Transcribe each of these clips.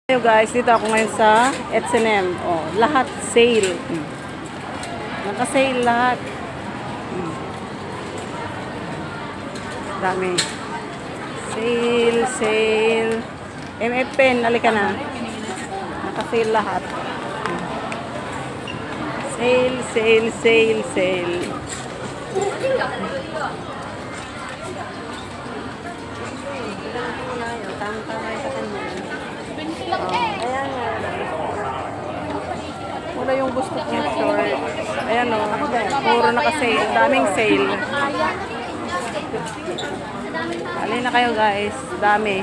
Hello guys, dito ako ngayon sa H&M. Oh, lahat sale. Naka-sale lahat. Dami. Sale. MF Pen, halika na. Naka-sale lahat. Sale. Ayan nga. Wala yung gusto kong short. Ayan o. Puro naka-sale. Daming sale. Alin na kayo guys. Dami.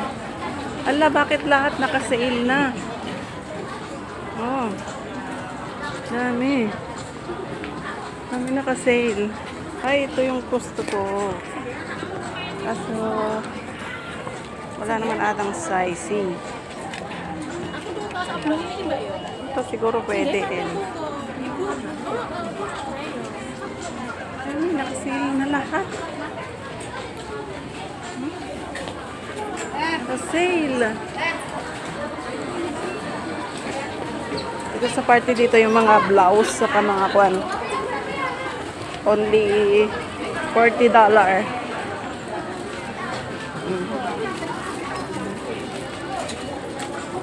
Ala, bakit lahat naka-sale na? Oh. Dami. Dami naka-sale. Ay, ito yung gusto ko. Kaso, wala naman atang sizing. Ito siguro pwede din. Ay, nakasale na lahat. Nakasale. Ito sa party dito yung mga blouse sa mga kwan. Only $40.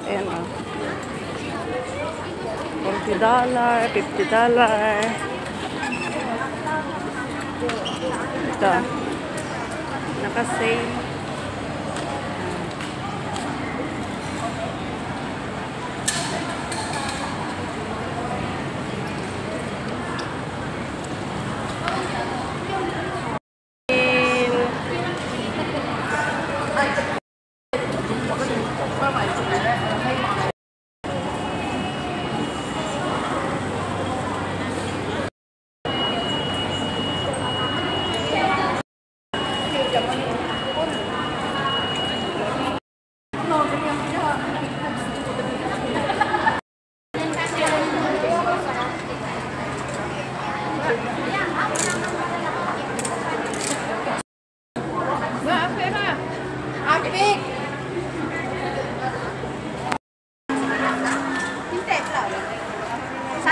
Ayan o. $40, $50. Ito. Naka-sale.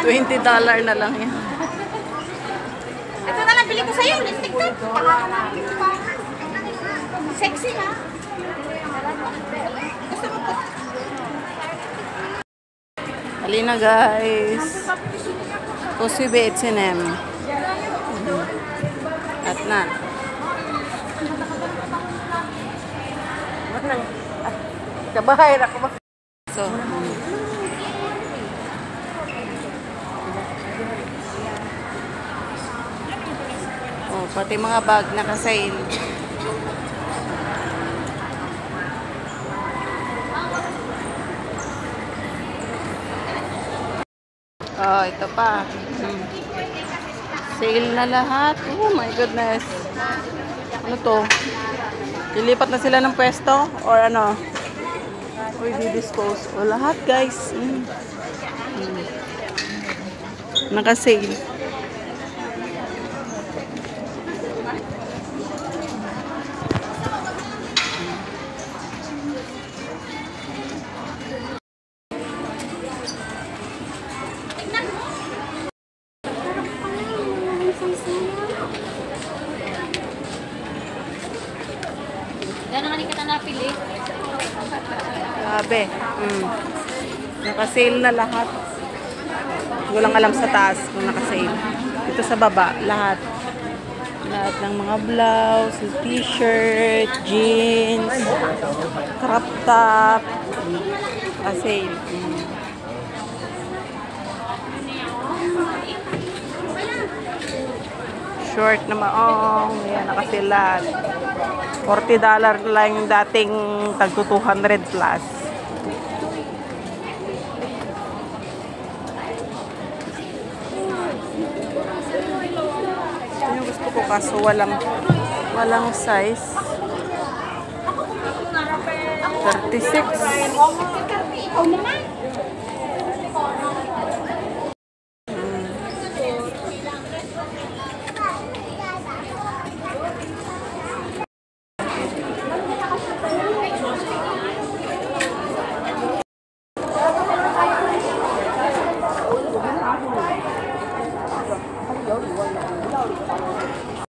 $20 na lang yan. Ito na lang, bili ko sa'yo. Lipstick to. Sexy ha? Gusto mo po? Halina guys. Posibe H&M. At na. Kabahay na ko ba? So, oh, pati mga bag naka-sale. Oh, ito pa. Sale na lahat. Oh my goodness. Ano to? Lilipat na sila ng pwesto? Or ano? Or di-dispose? O lahat guys. Naka-sale. Gano'n nga kita napili? Grabe. Naka-sale na lahat. Walang alam sa taas kung naka-sale. Ito sa baba, lahat. Lahat ng mga blouse, t-shirt, jeans, crop top. Naka-sale. Short na maong. Ayan, naka-sale lahat. $40 lang yung dating tagto 200 plus. Ito yung gusto ko kaso walang size. 36.